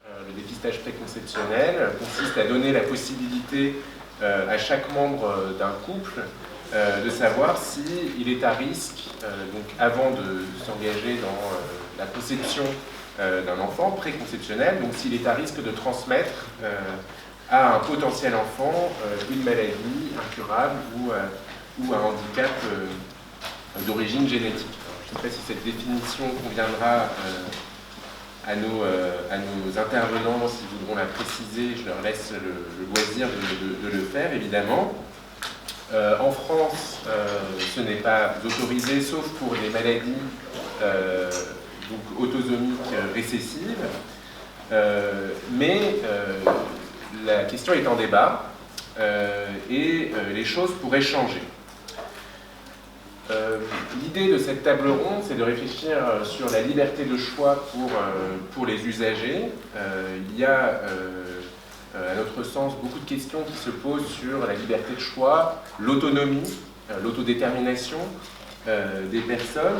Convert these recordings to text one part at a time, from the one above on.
Le dépistage préconceptionnel consiste à donner la possibilité à chaque membre d'un couple de savoir s'il est à risque, donc avant de s'engager dans la conception d'un enfant préconceptionnel, donc s'il est à risque de transmettre à un potentiel enfant une maladie incurable ou un handicap d'origine génétique. Je ne sais pas si cette définition conviendra à nos intervenants, s'ils voudront la préciser, je leur laisse le loisir de le faire, évidemment. En France, ce n'est pas autorisé, sauf pour des maladies donc autosomiques récessives, mais la question est en débat et les choses pourraient changer. L'idée de cette table ronde, c'est de réfléchir sur la liberté de choix pour les usagers. Il y a, à notre sens, beaucoup de questions qui se posent sur la liberté de choix, l'autonomie, l'autodétermination des personnes.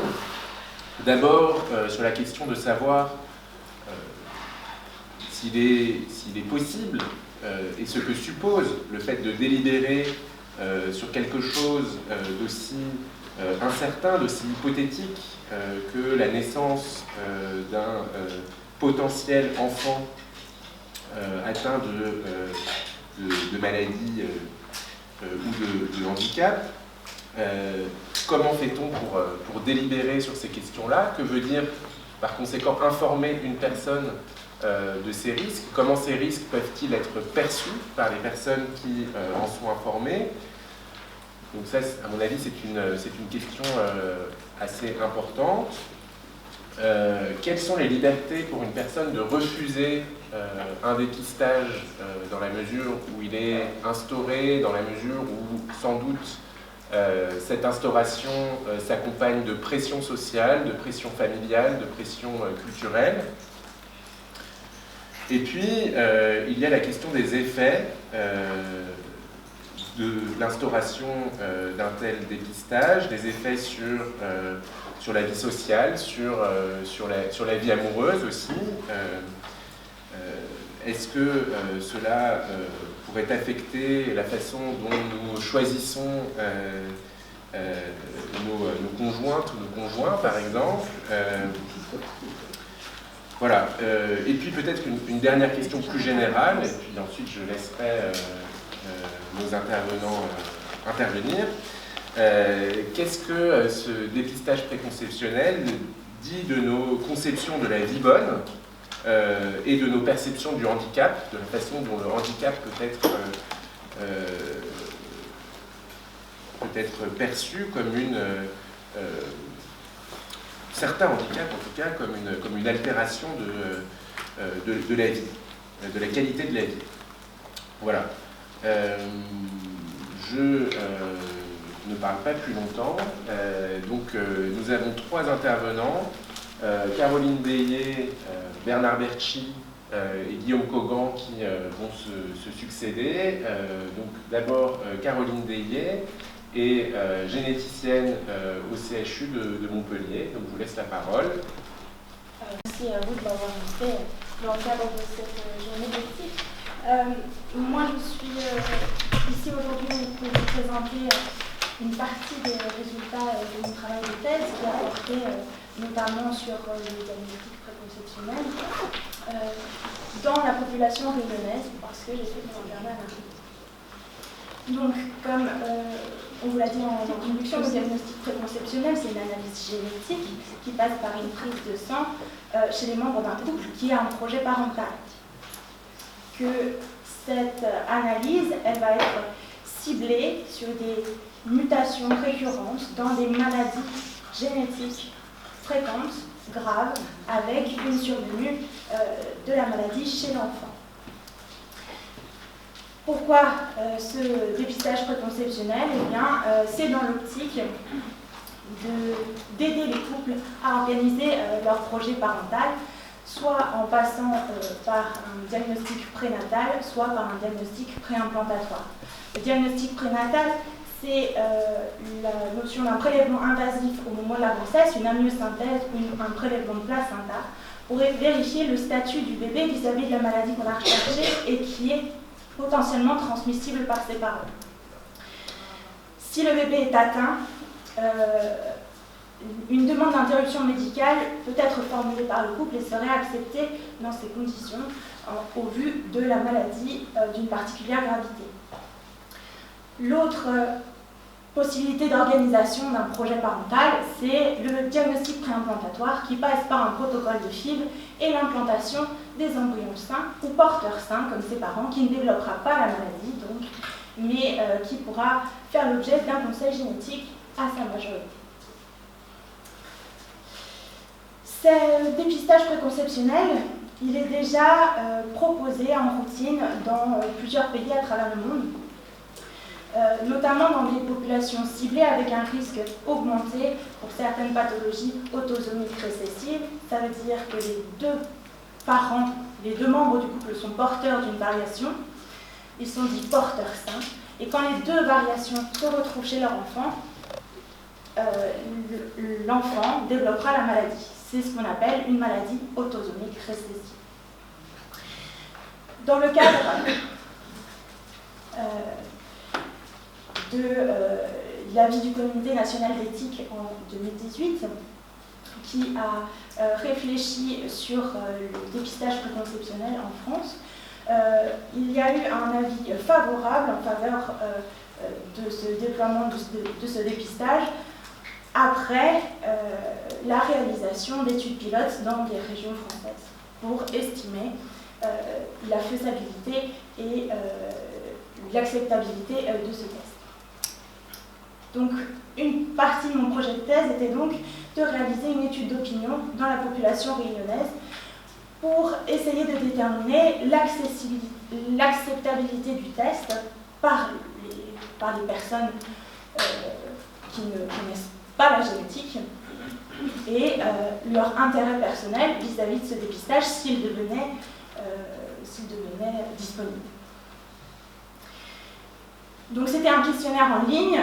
D'abord, sur la question de savoir s'il est possible, et ce que suppose le fait de délibérer sur quelque chose d'aussi incertain, d'aussi hypothétique que la naissance d'un potentiel enfant atteint de maladie ou de handicap. Comment fait-on pour délibérer sur ces questions-là? Que veut dire par conséquent informer une personne de ces risques? Comment ces risques peuvent-ils être perçus par les personnes qui en sont informées? Donc ça, à mon avis, c'est une question assez importante. Quelles sont les libertés pour une personne de refuser un dépistage dans la mesure où il est instauré, dans la mesure où, sans doute, cette instauration s'accompagne de pression sociale, de pression familiale, de pression culturelle? Et puis, il y a la question des effets de l'instauration d'un tel dépistage, des effets sur la vie sociale, sur la vie amoureuse aussi. Est-ce que cela pourrait affecter la façon dont nous choisissons nos conjointes ou nos conjoints, par exemple? Voilà. Et puis peut-être une dernière question plus générale, et puis ensuite je laisserai nos intervenants intervenir. Qu'est-ce que ce dépistage préconceptionnel dit de nos conceptions de la vie bonne et de nos perceptions du handicap, de la façon dont le handicap peut être perçu comme certains handicaps en tout cas, comme une altération de la vie, de la qualité de la vie. Voilà. Je ne parle pas plus longtemps. Nous avons trois intervenants, Caroline Deyé, Bernard Bertschy et Guillaume Cogan qui vont se succéder. Donc d'abord Caroline Deyé et généticienne au CHU de Montpellier. Donc je vous laisse la parole. Merci à vous de m'avoir invité dans le cadre de cette journée d'éthique. Moi, je suis ici aujourd'hui pour vous présenter une partie des résultats de mon travail de thèse qui a porté notamment sur les diagnostics préconceptionnels dans la population réunionnaise, parce que j'ai fait mon internat à Paris. Donc, comme on vous l'a dit en introduction, le diagnostic préconceptionnel, c'est une analyse génétique qui passe par une prise de sang chez les membres d'un couple qui a un projet parental. Que cette analyse, elle va être ciblée sur des mutations récurrentes dans des maladies génétiques fréquentes, graves, avec une survenue de la maladie chez l'enfant. Pourquoi ce dépistage préconceptionnel? Eh bien, c'est dans l'optique d'aider les couples à organiser leur projet parental, soit en passant par un diagnostic prénatal, soit par un diagnostic préimplantatoire. Le diagnostic prénatal, c'est la notion d'un prélèvement invasif au moment de la grossesse, une amniosynthèse ou un prélèvement de placenta, pour vérifier le statut du bébé vis-à-vis de la maladie qu'on a recherchée et qui est potentiellement transmissible par ses parents. Si le bébé est atteint, une demande d'interruption médicale peut être formulée par le couple et serait acceptée dans ces conditions au vu de la maladie d'une particulière gravité. L'autre possibilité d'organisation d'un projet parental, c'est le diagnostic préimplantatoire qui passe par un protocole de FIV et l'implantation des embryons sains ou porteurs sains comme ses parents qui ne développera pas la maladie donc, mais qui pourra faire l'objet d'un conseil génétique à sa majorité. Ce dépistage préconceptionnel, il est déjà proposé en routine dans plusieurs pays à travers le monde, notamment dans des populations ciblées avec un risque augmenté pour certaines pathologies autosomiques récessives. Ça veut dire que les deux parents, les deux membres du couple sont porteurs d'une variation, ils sont dits porteurs sains, et quand les deux variations se retrouvent chez leur enfant, l'enfant développera la maladie. C'est ce qu'on appelle une maladie autosomique récessive. Dans le cadre de l'avis du Comité national d'éthique en 2018, qui a réfléchi sur le dépistage préconceptionnel en France, il y a eu un avis favorable en faveur de ce déploiement de ce dépistage après la réalisation d'études pilotes dans des régions françaises pour estimer la faisabilité et l'acceptabilité de ce test. Donc, une partie de mon projet de thèse était donc de réaliser une étude d'opinion dans la population réunionnaise pour essayer de déterminer l'acceptabilité du test par les personnes qui ne connaissent pas la génétique et leur intérêt personnel vis-à-vis de ce dépistage s'il devenait disponible. Donc c'était un questionnaire en ligne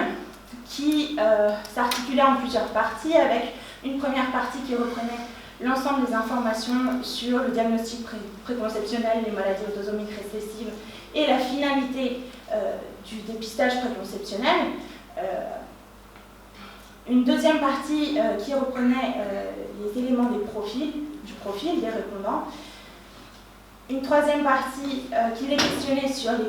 qui s'articulait en plusieurs parties, avec une première partie qui reprenait l'ensemble des informations sur le diagnostic préconceptionnel, les maladies autosomiques récessives et la finalité du dépistage préconceptionnel. Une deuxième partie qui reprenait les éléments du profil des répondants. Une troisième partie qui les questionnait sur les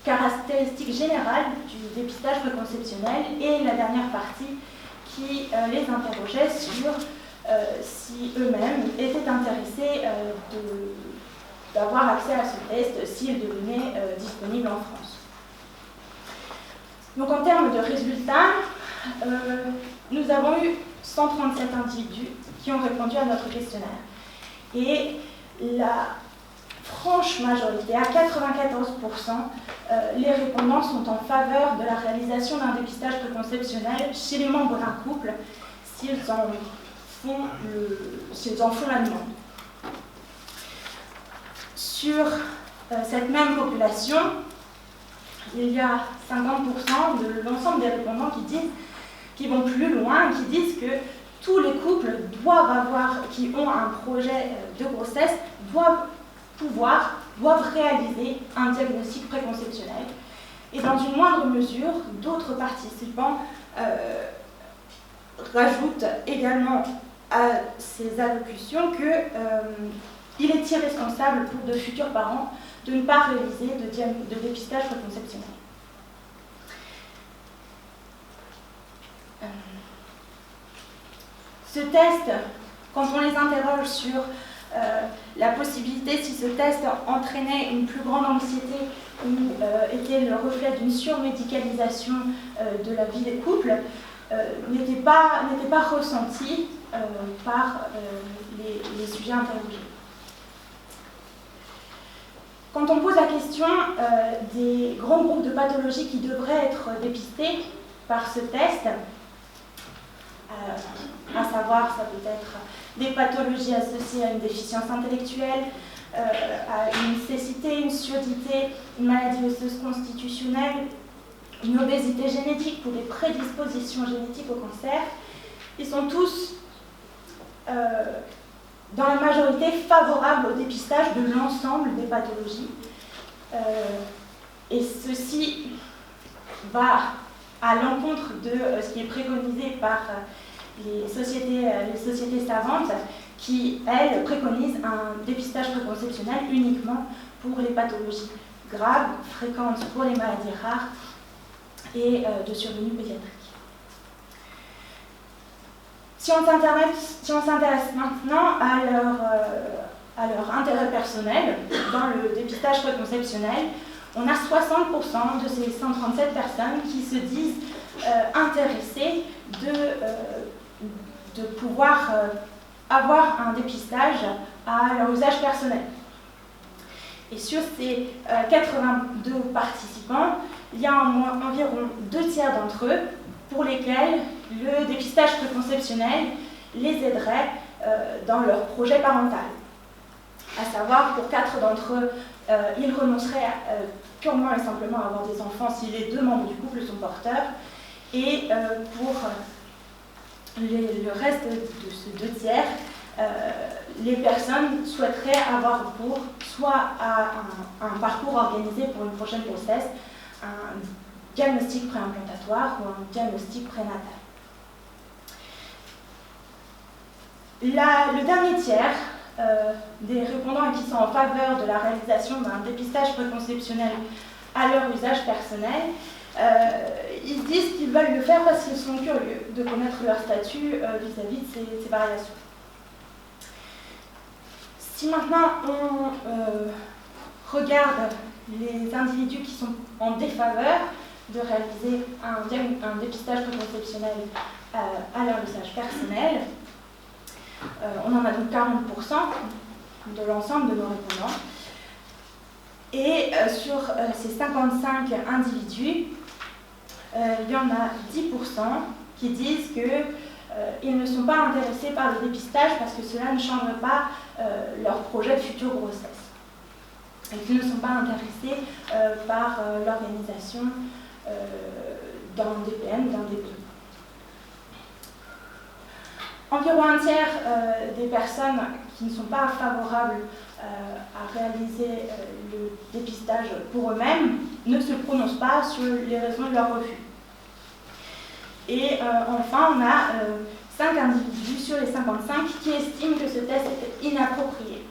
caractéristiques générales du dépistage préconceptionnel, et la dernière partie qui les interrogeait sur si eux-mêmes étaient intéressés d'avoir accès à ce test s'il devenait disponible en France. Donc en termes de résultats, nous avons eu 137 individus qui ont répondu à notre questionnaire. Et la franche majorité, à 94%, les répondants sont en faveur de la réalisation d'un dépistage préconceptionnel chez les membres d'un couple s'ils en font la demande. Sur cette même population, il y a 50% de l'ensemble des répondants qui vont plus loin et qui disent que tous les couples qui ont un projet de grossesse doivent réaliser un diagnostic préconceptionnel. Et dans une moindre mesure, d'autres participants rajoutent également à ces allocutions qu'il est irresponsable pour de futurs parents de ne pas réaliser de dépistage préconceptionnel. Ce test, quand on les interroge sur la possibilité, si ce test entraînait une plus grande anxiété ou était le reflet d'une surmédicalisation de la vie des couples, n'était pas ressenti par les sujets interrogés. Quand on pose la question des grands groupes de pathologies qui devraient être dépistés par ce test, à savoir, ça peut être des pathologies associées à une déficience intellectuelle, à une cécité, une surdité, une maladie osseuse constitutionnelle, une obésité génétique pour des prédispositions génétiques au cancer, ils sont tous dans la majorité favorable au dépistage de l'ensemble des pathologies. Et ceci va à l'encontre de ce qui est préconisé par les sociétés savantes qui, elles, préconisent un dépistage préconceptionnel uniquement pour les pathologies graves, fréquentes pour les maladies rares et de survenue pédiatrique. Si on s'intéresse maintenant à leur intérêt personnel dans le dépistage préconceptionnel, on a 60% de ces 137 personnes qui se disent intéressées de pouvoir avoir un dépistage à leur usage personnel. Et sur ces 82 participants, il y a environ 2/3 d'entre eux pour lesquels le dépistage préconceptionnel les aiderait dans leur projet parental. À savoir, pour 4 d'entre eux, ils renonceraient purement et simplement à avoir des enfants si les 2 membres du couple sont porteurs. Et pour le reste de ce 2/3, les personnes souhaiteraient avoir recours soit à un parcours organisé pour une prochaine grossesse, un diagnostic préimplantatoire ou un diagnostic prénatal. Le dernier tiers des répondants qui sont en faveur de la réalisation d'un dépistage préconceptionnel à leur usage personnel, ils disent qu'ils veulent le faire parce qu'ils sont curieux de connaître leur statut vis-à-vis de ces variations. Si maintenant on regarde les individus qui sont en défaveur de réaliser un dépistage préconceptionnel à leur usage personnel, on en a donc 40% de l'ensemble de nos répondants. Et sur ces 55 individus, il y en a 10% qui disent qu'ils ne sont pas intéressés par le dépistage parce que cela ne change pas leur projet de future grossesse. Et qu'ils ne sont pas intéressés par l'organisation d'un DPN, d'un DPI. Environ 1/3 des personnes qui ne sont pas favorables à réaliser le dépistage pour eux-mêmes ne se prononcent pas sur les raisons de leur refus. Et enfin, on a 5 individus sur les 55 qui estiment que ce test est inapproprié.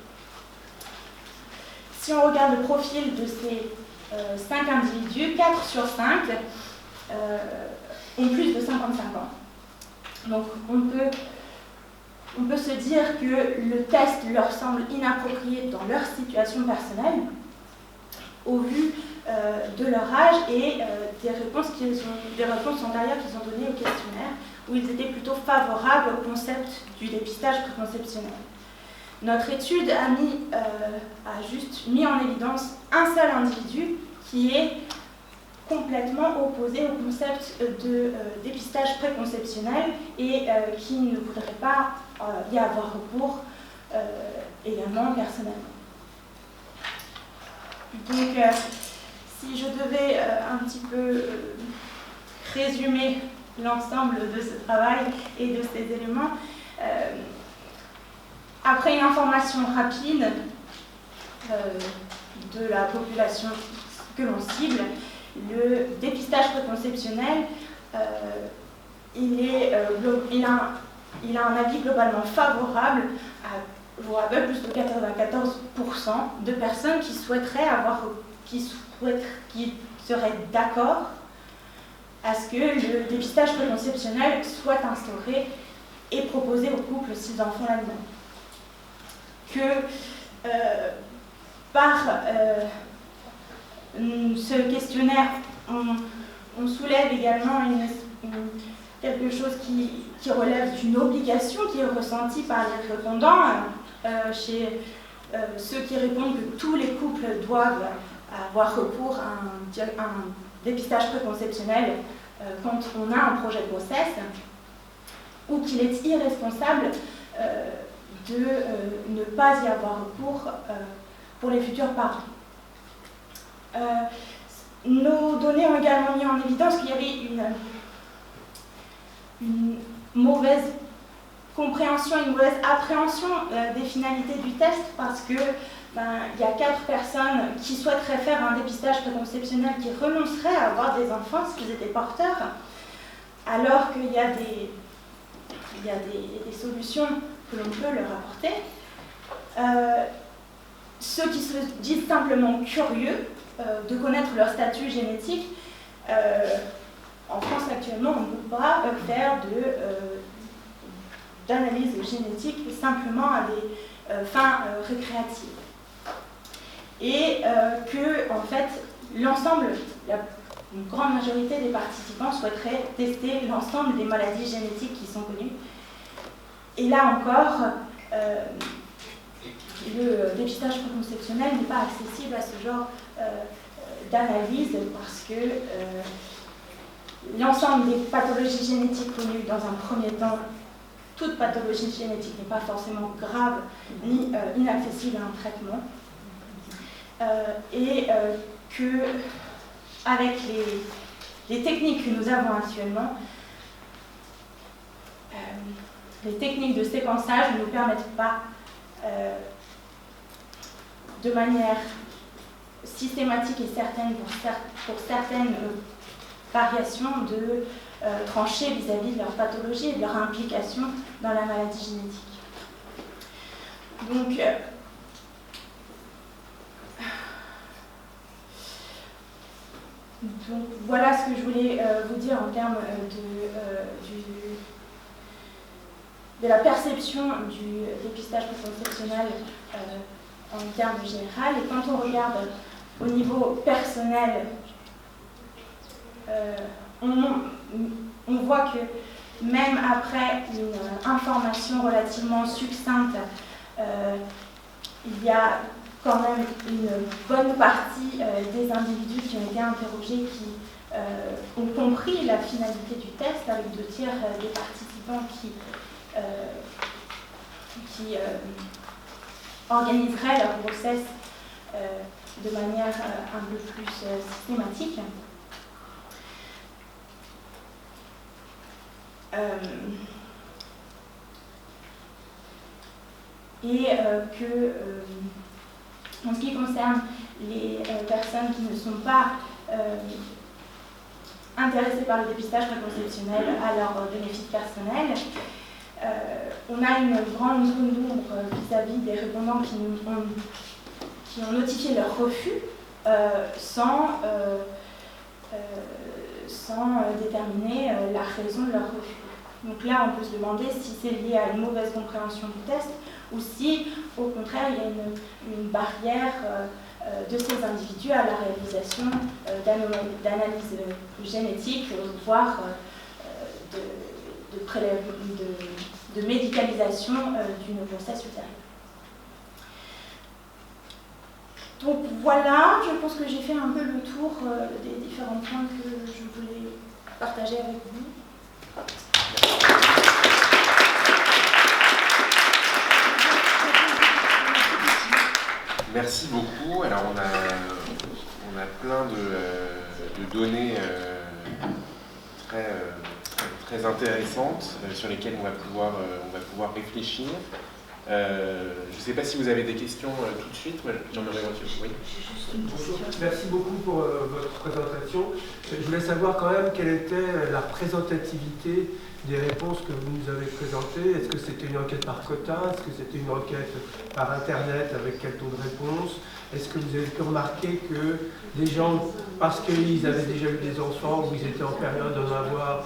Si on regarde le profil de ces 5 individus, 4 sur 5 ont plus de 55 ans. Donc on peut se dire que le test leur semble inapproprié dans leur situation personnelle, au vu de leur âge et des réponses antérieures qu'ils ont données au questionnaire, où ils étaient plutôt favorables au concept du dépistage préconceptionnel. Notre étude a juste mis en évidence un seul individu qui est complètement opposé au concept de dépistage préconceptionnel et qui ne voudrait pas y avoir recours également personnellement. Donc, si je devais un petit peu résumer l'ensemble de ce travail et de ces éléments, après une information rapide de la population que l'on cible, le dépistage préconceptionnel, il a un avis globalement favorable à, je vous rappelle, plus de 94% de personnes qui seraient d'accord à ce que le dépistage préconceptionnel soit instauré et proposé aux couples s'ils en font la demande. Que par ce questionnaire, on soulève également quelque chose qui relève d'une obligation qui est ressentie par les répondants, chez ceux qui répondent que tous les couples doivent avoir recours à un dépistage préconceptionnel quand on a un projet de grossesse, ou qu'il est irresponsable de ne pas y avoir recours pour les futurs parents. Nos données ont également mis en évidence qu'il y avait une mauvaise compréhension et une mauvaise appréhension des finalités du test, parce que il y a 4 personnes qui souhaiteraient faire un dépistage préconceptionnel qui renonceraient à avoir des enfants s'ils étaient porteurs, alors qu'il y a des solutions que l'on peut leur apporter. Ceux qui se disent simplement curieux de connaître leur statut génétique, en France actuellement, on ne peut pas faire d'analyse génétique simplement à des fins récréatives. Et que, en fait, l'ensemble, une grande majorité des participants souhaiteraient tester l'ensemble des maladies génétiques qui sont connues. Et là encore, le dépistage préconceptionnel n'est pas accessible à ce genre d'analyse parce que l'ensemble des pathologies génétiques connues dans un premier temps, toute pathologie génétique n'est pas forcément grave ni inaccessible à un traitement. Et que avec les techniques que nous avons actuellement, les techniques de séquençage ne nous permettent pas de manière systématique et certaine pour certaines variations de trancher vis-à-vis de leur pathologie et de leur implication dans la maladie génétique. Donc, voilà ce que je voulais vous dire en termes de la perception du dépistage préconceptionnel en termes généraux. Et quand on regarde au niveau personnel, on voit que même après une information relativement succincte, il y a quand même une bonne partie des individus qui ont été interrogés qui ont compris la finalité du test, avec 2 tiers des participants qui organiseraient leur grossesse de manière un peu plus systématique. Et que, en ce qui concerne les personnes qui ne sont pas intéressées par le dépistage préconceptionnel à leur bénéfice personnel, on a une grande zone d'ombre vis-à-vis des répondants qui ont notifié leur refus sans déterminer la raison de leur refus. Donc là, on peut se demander si c'est lié à une mauvaise compréhension du test ou si, au contraire, il y a une barrière de ces individus à la réalisation d'analyses génétiques, voire de médicalisation d'une grossesse ultérieure. Donc voilà, je pense que j'ai fait un peu le tour des différents points que je voulais partager avec vous. Merci beaucoup. Alors on a plein de données très intéressantes sur lesquelles on va pouvoir réfléchir. Je ne sais pas si vous avez des questions tout de suite. J'en aurais une. Oui. Bonjour. Merci beaucoup pour votre présentation. Je voulais savoir quand même quelle était la représentativité des réponses que vous nous avez présentées. Est-ce que c'était une enquête par quota? Est-ce que c'était une enquête par Internet avec quel taux de réponse? Est-ce que vous avez pu remarquer que des gens, parce qu'ils avaient déjà eu des enfants ou ils étaient en période d'en avoir,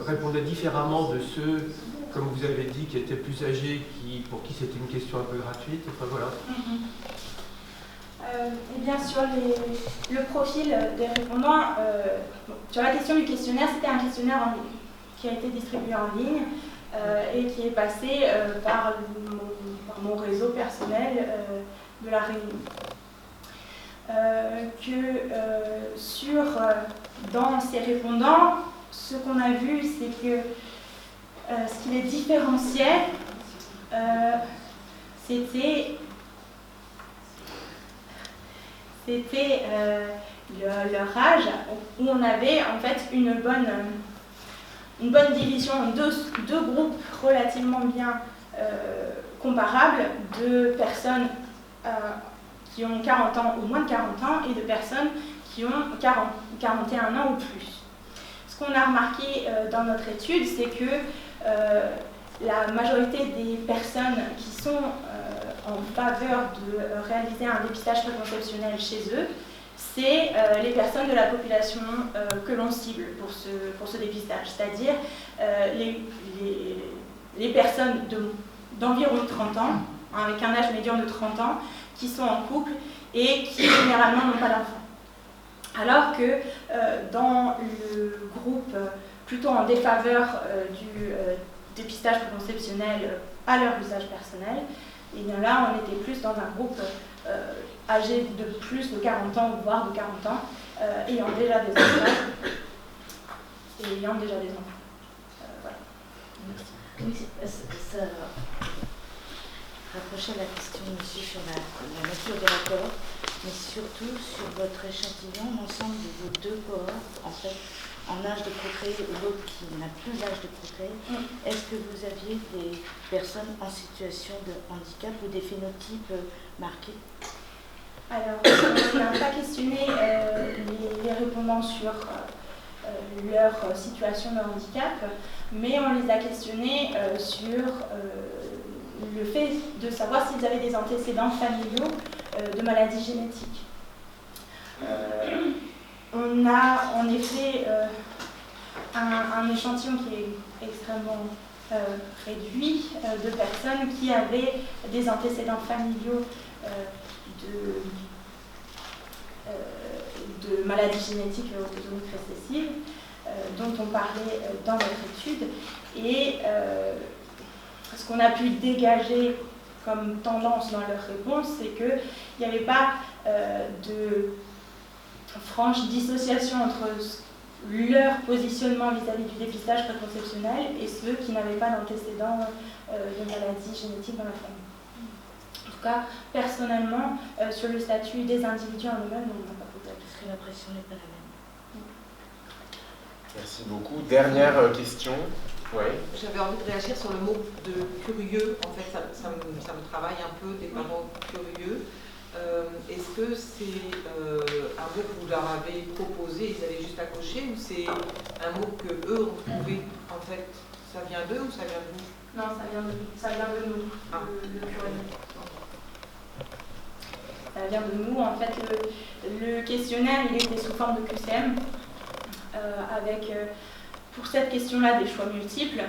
répondaient différemment de ceux, comme vous avez dit, qui étaient plus âgés, pour qui c'était une question un peu gratuite? Enfin voilà. Et bien sur le profil des répondants, sur la question du questionnaire, c'était un questionnaire en ligne, qui a été distribué en ligne et qui est passé par mon réseau personnel de la Réunion. Dans ces répondants, ce qu'on a vu, c'est que ce qui les différenciait, c'était leur âge, où on avait en fait une une bonne division en deux groupes relativement bien comparables de personnes qui ont 40 ans ou moins de 40 ans et de personnes qui ont 41 ans ou plus. Ce qu'on a remarqué dans notre étude, c'est que la majorité des personnes qui sont en faveur de réaliser un dépistage préconceptionnel chez eux, c'est les personnes de la population que l'on cible pour ce dépistage, c'est-à-dire les personnes d'environ 30 ans, avec un âge médian de 30 ans, qui sont en couple et qui généralement n'ont pas d'enfants. Alors que dans le groupe plutôt en défaveur du dépistage préconceptionnel à leur usage personnel, et bien là on était plus dans un groupe âgé de plus de 40 ans, voire de 40 ans, ayant déjà des enfants. Voilà. Oui, ça rapprochait la question aussi sur la nature de la cohorte, mais surtout sur votre échantillon, l'ensemble de vos deux cohortes, en fait, en âge de procréer ou l'autre qui n'a plus l'âge de procréer. Est-ce que vous aviez des personnes en situation de handicap ou des phénotypes marqués? Alors, on n'a pas questionné les répondants sur leur situation de handicap, mais on les a questionnés sur le fait de savoir s'ils avaient des antécédents familiaux de maladies génétiques. On a en effet un échantillon qui est extrêmement réduit de personnes qui avaient des antécédents familiaux de maladies génétiques autosomiques récessives dont on parlait dans notre étude. Et ce qu'on a pu dégager comme tendance dans leurs réponses, c'est qu'il n'y avait pas de franche dissociation entre leur positionnement vis-à-vis du dépistage préconceptionnel et ceux qui n'avaient pas d'antécédents de maladies génétiques dans la famille. En tout cas, personnellement, sur le statut des individus en eux-mêmes, on n'a pas posé la question. Parce que l'impression n'est pas la même. Merci beaucoup. Dernière question. Oui. J'avais envie de réagir sur le mot de curieux. En fait, ça me travaille un peu, des parents curieux. Est-ce que c'est un mot que vous leur avez proposé, ils avaient juste à cocher, ou c'est un mot que eux ont trouvé? En fait, ça vient d'eux ou ça vient de vous? Non, ça vient de nous, le curieux. Ça vient de nous. En fait, le questionnaire, il était sous forme de QCM, avec, pour cette question-là, des choix multiples,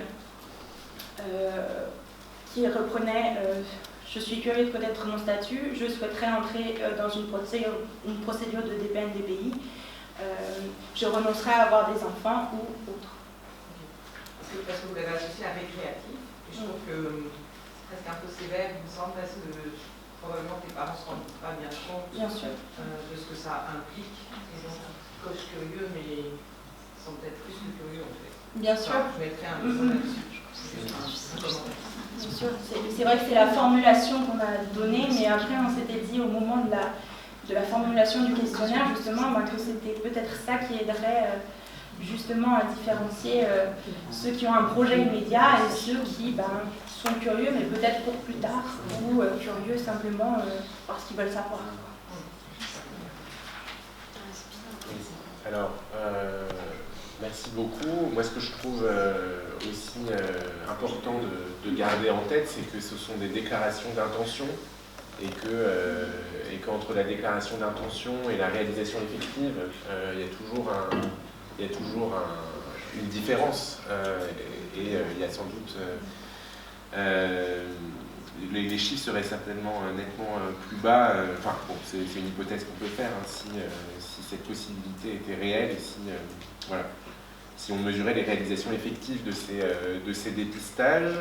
qui reprenaient je suis curieux de connaître mon statut, je souhaiterais entrer dans une procédure de DPN-DPI, je renoncerai à avoir des enfants ou autre. Parce que vous l'avez associé à récréatif, et je trouve que c'est presque un peu sévère, il me semble, parce que probablement tes parents ne se rendent pas bien compte bien sûr. De ce que ça implique. Ils ont un coach curieux, mais ils sont peut-être plus que curieux en fait. Bien sûr. Enfin, je mettrai un peu là-dessus. Bien sûr, c'est vrai que c'est la formulation qu'on a donnée, mais après on s'était dit au moment de la formulation du questionnaire justement que c'était peut-être ça qui aiderait justement à différencier ceux qui ont un projet immédiat et ceux qui sont curieux mais peut-être pour plus tard ou curieux simplement parce qu'ils veulent savoir. Alors, merci beaucoup. Moi, ce que je trouve aussi important de garder en tête, c'est que ce sont des déclarations d'intention et qu'entre la déclaration d'intention et la réalisation effective, il y a toujours une différence. Et il y a sans doute... les chiffres seraient certainement nettement plus bas. Enfin, bon, c'est une hypothèse qu'on peut faire si cette possibilité était réelle et si on mesurait les réalisations effectives de ces dépistages.